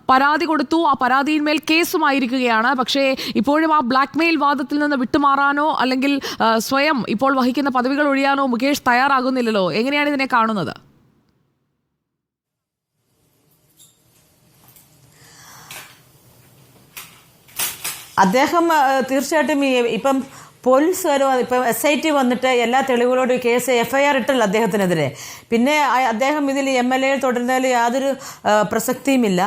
പരാതി കൊടുത്തു, ആ പരാതിയിന്മേൽ കേസുമായിരിക്കുകയാണ്. പക്ഷേ ഇപ്പോഴും ആ ബ്ലാക്ക് മെയിൽ വാദത്തിൽ നിന്ന് വിട്ടുമാറാനോ അല്ലെങ്കിൽ സ്വയം ഇപ്പോൾ വഹിക്കുന്ന പദവികൾ ഒഴിയാനോ മുകേഷ് തയ്യാറാകുന്നില്ലല്ലോ. എങ്ങനെയാണ് ഇതിനെ കാണുന്നത്? അദ്ദേഹം തീർച്ചയായിട്ടും ഇപ്പം പോലീസ് ഇപ്പം SIT വന്നിട്ട് എല്ലാ തെളിവുകളോടും കേസ് FIR ഇട്ടല്ലോ അദ്ദേഹത്തിനെതിരെ. പിന്നെ അദ്ദേഹം ഇതിൽ MLA തുടരുന്നതിൽ യാതൊരു പ്രസക്തിയുമില്ല.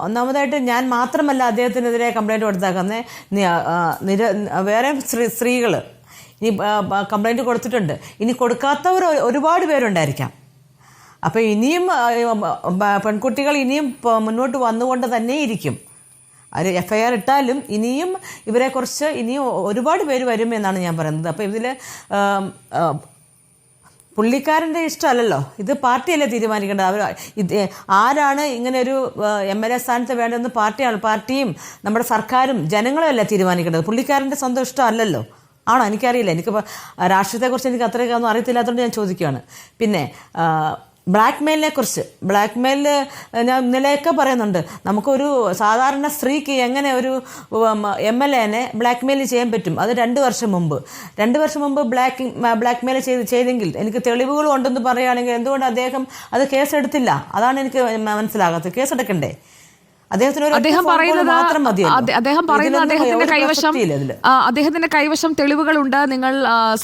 ഒന്നാമതായിട്ട് ഞാൻ മാത്രമല്ല അദ്ദേഹത്തിനെതിരെ കംപ്ലൈൻറ്റ് കൊടുത്താക്കുന്നത്, വേറെ സ്ത്രീകൾ ഇനി കംപ്ലൈൻറ്റ് കൊടുത്തിട്ടുണ്ട്. ഇനി കൊടുക്കാത്തവർ ഒരുപാട് പേരുണ്ടായിരിക്കാം. അപ്പോൾ ഇനിയും പെൺകുട്ടികൾ ഇനിയും മുന്നോട്ട് വന്നുകൊണ്ട് തന്നെ ഇരിക്കും. അത് FIR ഇട്ടാലും ഇനിയും ഇവരെക്കുറിച്ച് ഇനിയും ഒരുപാട് പേര് വരുമെന്നാണ് ഞാൻ പറയുന്നത്. അപ്പോൾ ഇതിൽ പുള്ളിക്കാരൻ്റെ ഇഷ്ടമല്ലല്ലോ, ഇത് പാർട്ടിയല്ലേ തീരുമാനിക്കേണ്ടത്. അവർ ആരാണ് ഇങ്ങനെ ഒരു MLA സ്ഥാനത്ത് വേണ്ടതെന്ന് പാർട്ടിയും നമ്മുടെ സർക്കാരും ജനങ്ങളും അല്ലേ തീരുമാനിക്കേണ്ടത്. പുള്ളിക്കാരൻ്റെ സ്വന്തം ഇഷ്ടമല്ലല്ലോ. ആണോ? എനിക്കറിയില്ല. എനിക്കിപ്പോൾ രാഷ്ട്രീയത്തെക്കുറിച്ച് എനിക്ക് അത്രയൊന്നും അറിയത്തില്ലാത്തതുകൊണ്ട് ഞാൻ ചോദിക്കുകയാണ്. പിന്നെ ബ്ലാക്ക് മെയിലിനെ കുറിച്ച്, ബ്ലാക്ക് മെയിലിൽ ഞാൻ ഇന്നലെയൊക്കെ പറയുന്നുണ്ട്, നമുക്കൊരു സാധാരണ സ്ത്രീക്ക് എങ്ങനെ ഒരു MLAനെ ബ്ലാക്ക് മെയിൽ ചെയ്യാൻ പറ്റും. അത് 2 വർഷം മുമ്പ് ബ്ലാക്ക് മെയിൽ ചെയ്തെങ്കിൽ എനിക്ക് തെളിവുകളും ഉണ്ടെന്ന് പറയുകയാണെങ്കിൽ എന്തുകൊണ്ട് അദ്ദേഹം അത് കേസെടുത്തില്ല? അതാണ് എനിക്ക് മനസ്സിലാകാത്തത്. കേസെടുക്കണ്ടേ? അദ്ദേഹം പറയുന്നത് അദ്ദേഹത്തിന്റെ കൈവശം തെളിവുകളുണ്ട്. നിങ്ങൾ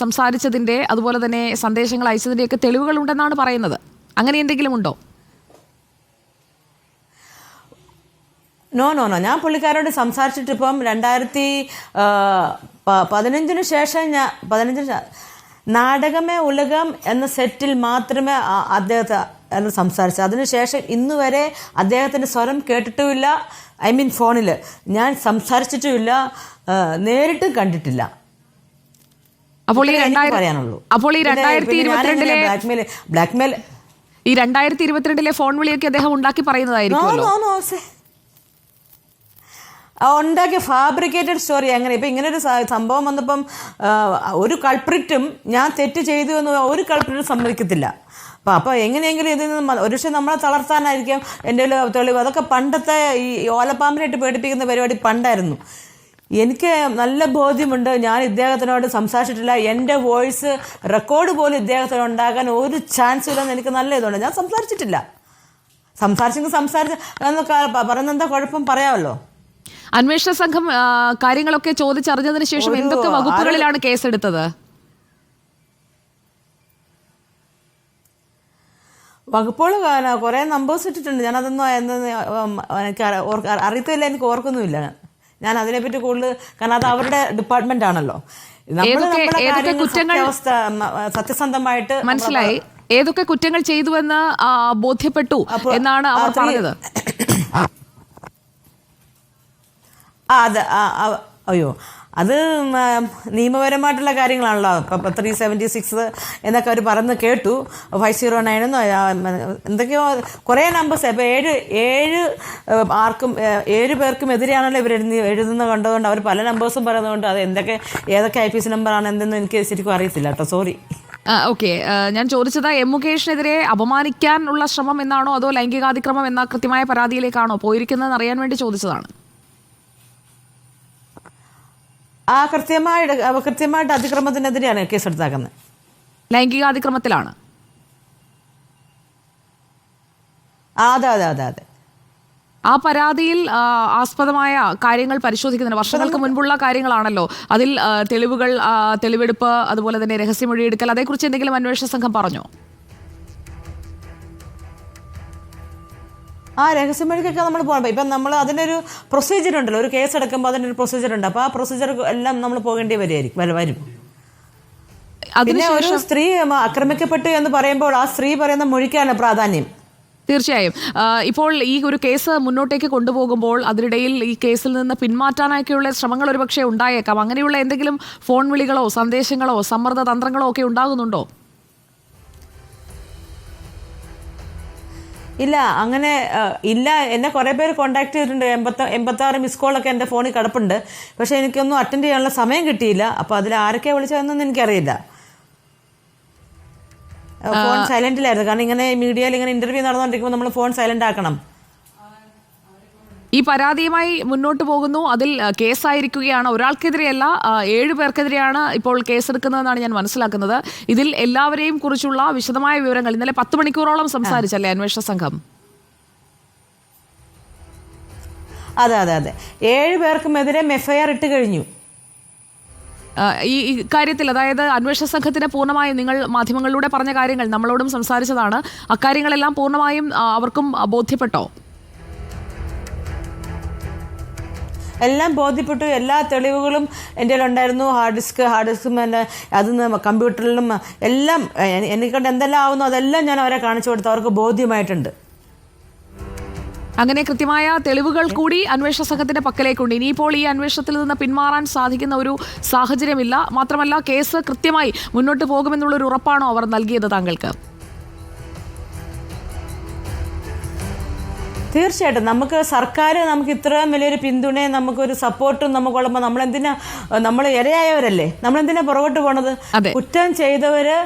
സംസാരിച്ചതിന്റെ അതുപോലെ തന്നെ സന്ദേശങ്ങൾ അയച്ചതിന്റെ ഒക്കെ തെളിവുകളുണ്ടെന്നാണ് പറയുന്നത്. അങ്ങനെ എന്തെങ്കിലും ഉണ്ടോ? നോ. ഞാൻ പുള്ളിക്കാരോട് സംസാരിച്ചിട്ട് ഇപ്പം 2015 ശേഷം നാടകമേ ഉലകം എന്ന സെറ്റിൽ മാത്രമേ അദ്ദേഹത്തെ സംസാരിച്ചത്. അതിനുശേഷം ഇന്നുവരെ അദ്ദേഹത്തിൻ്റെ സ്വരം കേട്ടിട്ടുമില്ല. ഫോണിൽ ഞാൻ സംസാരിച്ചിട്ടുമില്ല, നേരിട്ട് കണ്ടിട്ടില്ല. അപ്പോൾ ഈ പറയാനുള്ളൂ. അപ്പോൾ ഈ 2022 ഫോൺ വിളിയൊക്കെ അദ്ദേഹം ഉണ്ടാക്കി പറയുന്നതായിരിക്കും. ഉണ്ടാക്കിയ ഫാബ്രിക്കേറ്റഡ് സ്റ്റോറി. അങ്ങനെ ഇപ്പം ഇങ്ങനൊരു സംഭവം വന്നപ്പം ഒരു കൾപ്രിറ്റും ഞാൻ തെറ്റ് ചെയ്തു എന്ന് ഒരു കൾപ്രിറ്റും സമ്മതിക്കത്തില്ല. അപ്പോൾ എങ്ങനെയെങ്കിലും ഇതിൽ നിന്ന് ഒരു പക്ഷേ നമ്മളെ തളർത്താനായിരിക്കും എൻ്റെ തെളിവ്. അതൊക്കെ പണ്ടത്തെ ഈ ഓലപ്പാമ്പിനായിട്ട് പേടിപ്പിക്കുന്ന പരിപാടി പണ്ടായിരുന്നു. എനിക്ക് നല്ല ബോധ്യമുണ്ട്, ഞാൻ ഇദ്ദേഹത്തിനോട് സംസാരിച്ചിട്ടില്ല. എൻ്റെ വോയിസ് റെക്കോർഡ് പോലും ഇദ്ദേഹത്തിന് ഉണ്ടാകാൻ ഒരു ചാൻസ് ഇല്ലെന്ന് എനിക്ക് നല്ല ഇതുണ്ട്. ഞാൻ സംസാരിച്ചിട്ടില്ല. സംസാരിച്ചെങ്കിൽ എന്നൊക്കെ പറയുന്നെന്താ കുഴപ്പം? പറയാമല്ലോ. അന്വേഷണ സംഘം കാര്യങ്ങളൊക്കെ ചോദിച്ചറിഞ്ഞതിന് ശേഷം എന്തൊക്കെ വകുപ്പുകളിലാണ് കേസെടുത്തത്? വകുപ്പുകൾ കുറേ നമ്പേഴ്സ് ഇട്ടിട്ടുണ്ട്. ഞാനതൊന്നും എനിക്ക് അറിയത്തില്ല, എനിക്ക് ഓർക്കുന്നുമില്ല. ഞാൻ അതിനെപ്പറ്റി കൂടുതൽ, കാരണം അത് അവരുടെ ഡിപ്പാർട്ട്മെന്റ് ആണല്ലോ. സത്യസന്ധമായിട്ട് മനസ്സിലായി. ഏതൊക്കെ കുറ്റങ്ങൾ ചെയ്തുവെന്ന് ബോധ്യപ്പെട്ടു എന്നാണ് അവർ പറഞ്ഞത്. അയ്യോ, അത് നിയമപരമായിട്ടുള്ള കാര്യങ്ങളാണല്ലോ. ഇപ്പം 376 എന്നൊക്കെ അവർ പറഞ്ഞ് കേട്ടു. 509 എന്തൊക്കെയോ കുറേ നമ്പേഴ്സ്. ഇപ്പോൾ 7 പേർക്കും എതിരെയാണല്ലോ ഇവർ എഴുതുന്ന കണ്ടതുകൊണ്ട് അവർ പല നമ്പേഴ്സും പറയുന്നതുകൊണ്ട് അത് ഏതൊക്കെ IPC നമ്പറാണ് എന്തെന്ന് എനിക്ക് ശരിക്കും അറിയത്തില്ല കേട്ടോ. സോറി. ഓക്കെ, ഞാൻ ചോദിച്ചത് മുകേഷിനെതിരെ അപമാനിക്കാനുള്ള ശ്രമം എന്നാണോ അതോ ലൈംഗികാതിക്രമം എന്ന കൃത്യമായ പരാതിയിലേക്കാണോ പോയിരിക്കുന്നതെന്ന് അറിയാൻ വേണ്ടി ചോദിച്ചതാണ്. കൃത്യമായിട്ട് അതിക്രമത്തിനെതിരെയാണ് കേസെടുത്താക്കുന്നത്. ലൈംഗികാതിക്രമത്തിലാണ്. അതെ. ആ പരാതിയിൽ ആസ്പദമായ കാര്യങ്ങൾ പരിശോധിക്കുന്നതിന് വർഷങ്ങൾക്ക് മുൻപുള്ള കാര്യങ്ങളാണല്ലോ. അതിൽ തെളിവെടുപ്പ്, അതുപോലെ തന്നെ രഹസ്യമൊഴിയെടുക്കൽ, അതേക്കുറിച്ച് എന്തെങ്കിലും അന്വേഷണ സംഘം പറഞ്ഞോ? രഹസ്യമൊഴിക്കൊക്കെ നമ്മൾ പോകണം. ഇപ്പം നമ്മൾ അതിനൊരു പ്രൊസീജിയർ ഉണ്ടല്ലോ. ഒരു കേസ് എടുക്കുമ്പോൾ അതിനൊരു പ്രൊസീജിയർ ഉണ്ട്. അപ്പോൾ ആ പ്രൊസീജിയർ എല്ലാം നമ്മൾ പോകേണ്ടി വരും. പിന്നെ ഒരു സ്ത്രീ ആക്രമിക്കപ്പെട്ടു എന്ന് പറയുമ്പോൾ ആ സ്ത്രീ പറയുന്ന മൊഴിക്കാണ് പ്രാധാന്യം. തീർച്ചയായും. ഇപ്പോൾ ഈ ഒരു കേസ് മുന്നോട്ടേക്ക് കൊണ്ടുപോകുമ്പോൾ അതിനിടയിൽ ഈ കേസിൽ നിന്ന് പിന്മാറ്റാനൊക്കെയുള്ള ശ്രമങ്ങൾ ഒരുപക്ഷെ ഉണ്ടായേക്കാം. അങ്ങനെയുള്ള എന്തെങ്കിലും ഫോൺ വിളികളോ സന്ദേശങ്ങളോ സമ്മർദ്ദ തന്ത്രങ്ങളോ ഒക്കെ ഉണ്ടാകുന്നുണ്ടോ? ഇല്ല, അങ്ങനെ ഇല്ല. എന്നെ കുറേ പേര് കോൺടാക്ട് ചെയ്തിട്ടുണ്ട്. 86 മിസ് കോളൊക്കെ എൻ്റെ ഫോണിൽ കിടപ്പുണ്ട്. പക്ഷേ എനിക്കൊന്നും അറ്റൻഡ് ചെയ്യാനുള്ള സമയം കിട്ടിയില്ല. അപ്പോൾ അതിൽ ആരൊക്കെയാണ് വിളിച്ചതെന്നൊന്നും എനിക്കറിയില്ല. ഫോൺ സൈലന്റിലായിരുന്നു. കാരണം ഇങ്ങനെ മീഡിയയിൽ ഇങ്ങനെ ഇന്റർവ്യൂ നടന്നുകൊണ്ടിരിക്കുമ്പോൾ നമ്മൾ ഫോൺ സൈലന്റ് ആക്കണം. ഈ പരാതിയുമായി മുന്നോട്ട് പോകുന്നു. അതിൽ കേസായിരിക്കുകയാണ്. ഒരാൾക്കെതിരെയല്ല, 7 പേർക്കെതിരെയാണ് ഇപ്പോൾ കേസെടുക്കുന്നതെന്നാണ് ഞാൻ മനസ്സിലാക്കുന്നത്. ഇതിൽ എല്ലാവരെയും കുറിച്ചുള്ള വിശദമായ വിവരങ്ങൾ ഇന്നലെ 10 മണിക്കൂറോളം സംസാരിച്ചല്ലേ അന്വേഷണ സംഘം? അതെ 7 പേർക്കുമെതിരെ എഫ്ഐആർ ഇട്ട് കഴിഞ്ഞു. ഈ കാര്യത്തിൽ, അതായത് അന്വേഷണ സംഘത്തിന് പൂർണ്ണമായും നിങ്ങൾ മാധ്യമങ്ങളിലൂടെ പറഞ്ഞ കാര്യങ്ങൾ നമ്മളോടും സംസാരിച്ചതാണ്, അക്കാര്യങ്ങളെല്ലാം പൂർണ്ണമായും അവർക്കും ബോധ്യപ്പെട്ടോ? എല്ലാം ബോധ്യപ്പെട്ടു. എല്ലാ തെളിവുകളും എൻ്റെ ഉണ്ടായിരുന്നു. ഹാർഡ് ഡിസ്കും അതിൽ കമ്പ്യൂട്ടറിലും എല്ലാം എനിക്കൊണ്ട് എന്തെല്ലാം ആവുന്നു അതെല്ലാം ഞാൻ അവരെ കാണിച്ചു കൊടുത്തു. അവർക്ക് ബോധ്യമായിട്ടുണ്ട്. അങ്ങനെ കൃത്യമായ തെളിവുകൾ കൂടി അന്വേഷണ സംഘത്തിന്റെ പക്കലേക്കുണ്ട്. ഇനിയിപ്പോൾ ഈ അന്വേഷണത്തിൽ നിന്ന് പിന്മാറാൻ സാധിക്കുന്ന ഒരു സാഹചര്യമില്ല. മാത്രമല്ല, കേസ് കൃത്യമായി മുന്നോട്ട് പോകുമെന്നുള്ളൊരു ഉറപ്പാണോ അവർ നൽകിയത് താങ്കൾക്ക്? തീർച്ചയായിട്ടും നമുക്ക് സർക്കാർ നമുക്ക് ഇത്രയും വലിയൊരു പിന്തുണയും നമുക്കൊരു സപ്പോർട്ടും നമുക്കുള്ളപ്പോൾ നമ്മൾ ഇരയായവരല്ലേ, നമ്മളെന്തിനാ പുറകോട്ട് പോണത്? കുറ്റം ചെയ്തവര്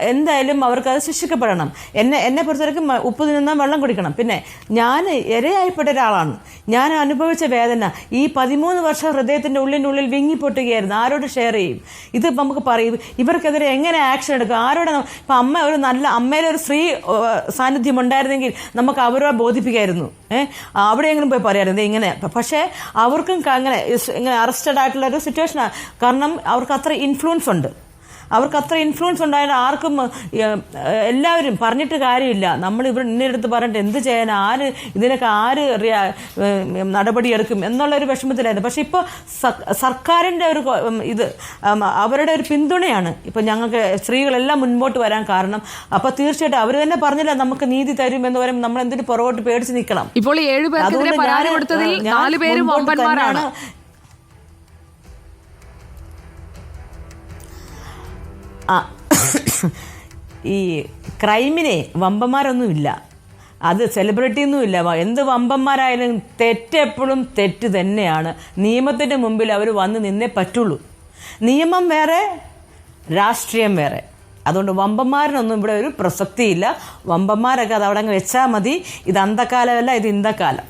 എന്തായാലും അവർക്ക് അത് ശിക്ഷിക്കപ്പെടണം. എന്നെ പുറത്തേക്കും ഉപ്പ് തിന്നാൻ വെള്ളം കുടിക്കണം. പിന്നെ ഞാൻ ഇരയായിപ്പെട്ട ഒരാളാണ്. ഞാൻ അനുഭവിച്ച വേദന ഈ 13 വർഷം ഹൃദയത്തിന്റെ ഉള്ളിൽ വിങ്ങിപ്പൊട്ടുകയായിരുന്നു. ആരോട് ഷെയർ ചെയ്യും? ഇത് നമുക്ക് പറയും. ഇവർക്കെതിരെ എങ്ങനെ ആക്ഷൻ എടുക്കും? ആരോടെ? ഇപ്പം അമ്മയിലൊരു സ്ത്രീ സാന്നിധ്യം ഉണ്ടായിരുന്നെങ്കിൽ നമുക്ക് അവരോട് ബോധിപ്പിക്കായിരുന്നു. അവിടെയെങ്കിലും പോയി പറയാറുണ്ട് ഇങ്ങനെ. പക്ഷേ അവർക്കും ഇങ്ങനെ അറസ്റ്റഡ് ആയിട്ടുള്ള ഒരു സിറ്റുവേഷനാണ്. കാരണം അവർക്ക് അത്ര ഇൻഫ്ലുവൻസ് ഉണ്ട്. ഉണ്ടായാലും ആർക്കും എല്ലാവരും പറഞ്ഞിട്ട് കാര്യമില്ല. നമ്മൾ ഇന്നെടുത്ത് പറഞ്ഞിട്ട് എന്ത് ചെയ്യാൻ, ഇതിനൊക്കെ നടപടിയെടുക്കും എന്നുള്ളൊരു വിഷമത്തിലായിരുന്നു. പക്ഷെ ഇപ്പോൾ സർക്കാരിൻ്റെ ഒരു അവരുടെ ഒരു പിന്തുണയാണ് ഇപ്പോൾ ഞങ്ങൾക്ക് സ്ത്രീകളെല്ലാം മുൻപോട്ട് വരാൻ കാരണം. അപ്പോൾ തീർച്ചയായിട്ടും അവർ തന്നെ പറഞ്ഞില്ല നമുക്ക് നീതി തരും എന്ന് പറയുമ്പോൾ നമ്മൾ എന്തിനു പുറകോട്ട് പേടിച്ച് നിൽക്കണം. ഇപ്പോൾ 7 പേർക്കെതിരെ പരാതി കൊടുത്തതിൽ 4 പേരും വമ്പന്മാരാണ്. ഈ ക്രൈമിനെ വമ്പന്മാരൊന്നുമില്ല, അത് സെലിബ്രിറ്റിയൊന്നുമില്ല. എന്ത് വമ്പന്മാരായാലും തെറ്റെപ്പോഴും തെറ്റ് തന്നെയാണ്. നിയമത്തിൻ്റെ മുമ്പിൽ അവർ വന്ന് നിന്നേ പറ്റുള്ളൂ. നിയമം വേറെ, രാഷ്ട്രീയം വേറെ. അതുകൊണ്ട് വമ്പന്മാരിനൊന്നും ഇവിടെ ഒരു പ്രസക്തിയില്ല. വമ്പന്മാരൊക്കെ അത് അവിടെ അങ്ങ് വെച്ചാൽ മതി. ഇത് അന്തക്കാലമല്ല, ഇത് ഇന്തക്കാലം.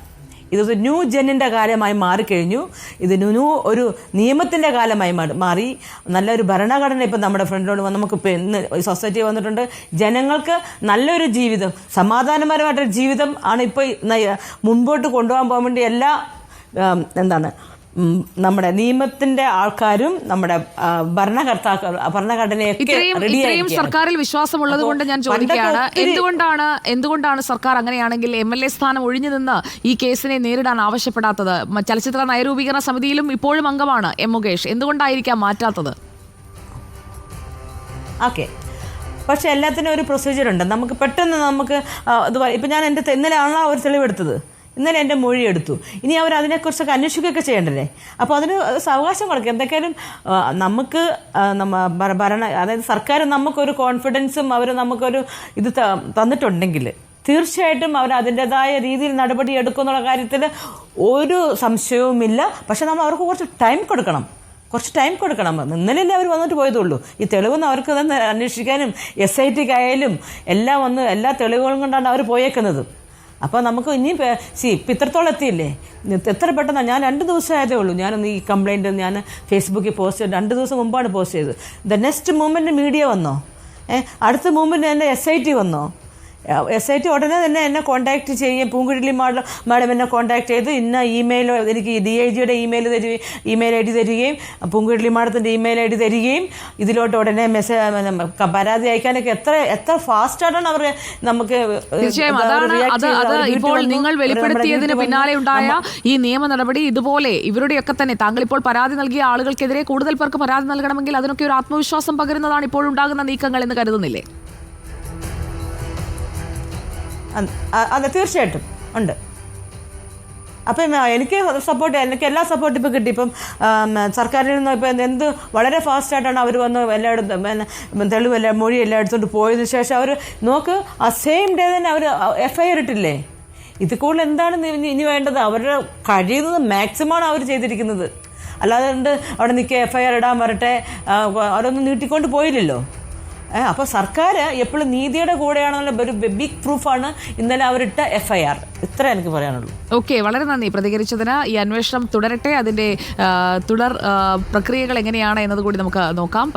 ഇതൊരു ന്യൂ ജെന്നിൻ്റെ കാലമായി മാറിക്കഴിഞ്ഞു. ഇത് ഒരു നിയമത്തിൻ്റെ കാലമായി മാറി. നല്ലൊരു ഭരണഘടന ഇപ്പം നമ്മുടെ ഫ്രണ്ടിലോട് നമുക്കിപ്പോൾ ഇന്ന് സൊസൈറ്റി വന്നിട്ടുണ്ട്. ജനങ്ങൾക്ക് നല്ലൊരു ജീവിതം, സമാധാനപരമായിട്ടൊരു ജീവിതം ആണ് ഇപ്പോൾ മുൻപോട്ട് കൊണ്ടുപോകാൻ പോകാൻ വേണ്ടി എല്ലാ നമ്മുടെ നിയമത്തിന്റെ ആൾക്കാരും നമ്മുടെ ഭരണഘടനയൊക്കെ ഇത്രയും സർക്കാരിൽ വിശ്വാസമുള്ളത് കൊണ്ട് ഞാൻ ചോദിക്കുകയാണ്, എന്തുകൊണ്ടാണ് സർക്കാർ അങ്ങനെയാണെങ്കിൽ MLA സ്ഥാനം ഒഴിഞ്ഞു നിന്ന് ഈ കേസിനെ നേരിടാൻ ആവശ്യപ്പെടാത്തത്? ചലച്ചിത്ര നയരൂപീകരണ സമിതിയിലും ഇപ്പോഴും അംഗമാണ് മുകേഷ്. എന്തുകൊണ്ടായിരിക്കാം മാറ്റാത്തത്? ഓക്കെ, പക്ഷെ എല്ലാത്തിനും ഒരു പ്രൊസീജിയർ ഉണ്ട്. നമുക്ക് പെട്ടെന്ന് ഇപ്പം ഞാൻ ഇന്നലെയാണ് ഒരു തെളിവെടുത്തത്. ഇന്നലെ എൻ്റെ മൊഴി എടുത്തു. ഇനി അവർ അതിനെക്കുറിച്ചൊക്കെ അന്വേഷിക്കുകയൊക്കെ ചെയ്യേണ്ടല്ലേ? അപ്പോൾ അതിന് അവകാശം കൊടുക്കുക. എന്തൊക്കെയാലും നമുക്ക് അതായത് സർക്കാർ നമുക്കൊരു കോൺഫിഡൻസും അവർ നമുക്കൊരു ഇത് തന്നിട്ടുണ്ടെങ്കിൽ തീർച്ചയായിട്ടും അവർ അതിൻ്റെതായ രീതിയിൽ നടപടി എടുക്കുമെന്നുള്ള കാര്യത്തിൽ ഒരു സംശയവുമില്ല. പക്ഷെ നമ്മൾ അവർക്ക് കുറച്ച് ടൈം കൊടുക്കണം. ഇന്നലെയല്ലേ അവർ വന്നിട്ട് പോയതുള്ളൂ. ഈ തെളിവൊന്നും അവർക്ക് തന്നെ അന്വേഷിക്കാനും SITക്കായാലും എല്ലാം എല്ലാ തെളിവുകളും കൊണ്ടാണ് അവർ പോയേക്കുന്നത്. അപ്പോൾ നമുക്ക് ഇനിയും ഇപ്പം ഇത്രത്തോളം എത്തിയില്ലേ? എത്ര പെട്ടെന്നാണ്. ഞാൻ 2 ദിവസമായതേ ഉള്ളൂ ഞാനൊന്ന് ഈ കംപ്ലയിൻറ്റ് ഞാൻ ഫേസ്ബുക്കിൽ പോസ്റ്റ് ചെയ്ത് 2 ദിവസം മുമ്പാണ് പോസ്റ്റ് ചെയ്തത്. ദ നെക്സ്റ്റ് മൂവ്മെൻറ്റ് മീഡിയ വന്നോ, അടുത്ത മൂവ്മെൻറ്റ് എൻ്റെ SIT വന്നോ. SIT ഉടനെ തന്നെ എന്നെ കോൺടാക്ട് ചെയ്യും. പൂങ്കുഴലി മാഡം എന്നെ കോൺടാക്ട് ചെയ്ത് ഇന്ന ഇമെയിൽ എനിക്ക് DIGയുടെ ഇമെയിൽ ID തരികയും പൂങ്കുഴലി മാഡത്തിൻ്റെ ഇമെയിൽ ID തരികയും ഇതിലോട്ട് ഉടനെ പരാതി അയക്കാനൊക്കെ എത്ര ഫാസ്റ്റായിട്ടാണ് അവർ നമുക്ക്. തീർച്ചയായും അത് ഇപ്പോൾ നിങ്ങൾ വെളിപ്പെടുത്തിയതിന് പിന്നാലെ ഉണ്ടായ ഈ നിയമ നടപടി ഇതുപോലെ ഇവരുടെയൊക്കെ തന്നെ താങ്കൾ ഇപ്പോൾ പരാതി നൽകിയ ആളുകൾക്കെതിരെ കൂടുതൽ പേർക്ക് പരാതി നൽകണമെങ്കിൽ അതിനൊക്കെ ഒരു ആത്മവിശ്വാസം പകരുന്നതാണ് ഇപ്പോൾ ഉണ്ടാകുന്ന നീക്കങ്ങൾ എന്ന് കരുതുന്നില്ലേ? അതെ, തീർച്ചയായിട്ടും ഉണ്ട്. അപ്പം എനിക്ക് എല്ലാ സപ്പോർട്ടും ഇപ്പോൾ കിട്ടി. ഇപ്പം സർക്കാരിൽ നിന്ന് ഇപ്പം വളരെ ഫാസ്റ്റായിട്ടാണ് അവർ വന്ന് എല്ലായിടത്തും തെളിവെല്ലാം മൊഴി എല്ലാം എടുത്തുകൊണ്ട് പോയതിനു ശേഷം അവർ ആ സെയിം ഡേ തന്നെ അവർ FIR ഇട്ടില്ലേ? ഇത് കൂടുതൽ എന്താണ് ഇനി വേണ്ടത്? അവരുടെ കഴിയുന്നത് മാക്സിമമാണ് അവർ ചെയ്തിരിക്കുന്നത്. അല്ലാതെ അവിടെ FIR ഇടാൻ വരട്ടെ അവരൊന്നും നീട്ടിക്കൊണ്ട് പോയില്ലല്ലോ. അപ്പോൾ സർക്കാർ എപ്പോഴും നീതിയുടെ കൂടെയാണെന്നുള്ള ഒരു ബിഗ് പ്രൂഫാണ് ഇന്നലെ അവരിട്ട FIR. ഇത്ര എനിക്ക് പറയാനുള്ളൂ. ഓക്കെ, വളരെ നന്ദി പ്രതികരിച്ചതിന്. ഈ അന്വേഷണം തുടരട്ടെ, അതിന്റെ തുടർ പ്രക്രിയകൾ എങ്ങനെയാണ് എന്നതുകൂടി നമുക്ക് നോക്കാം.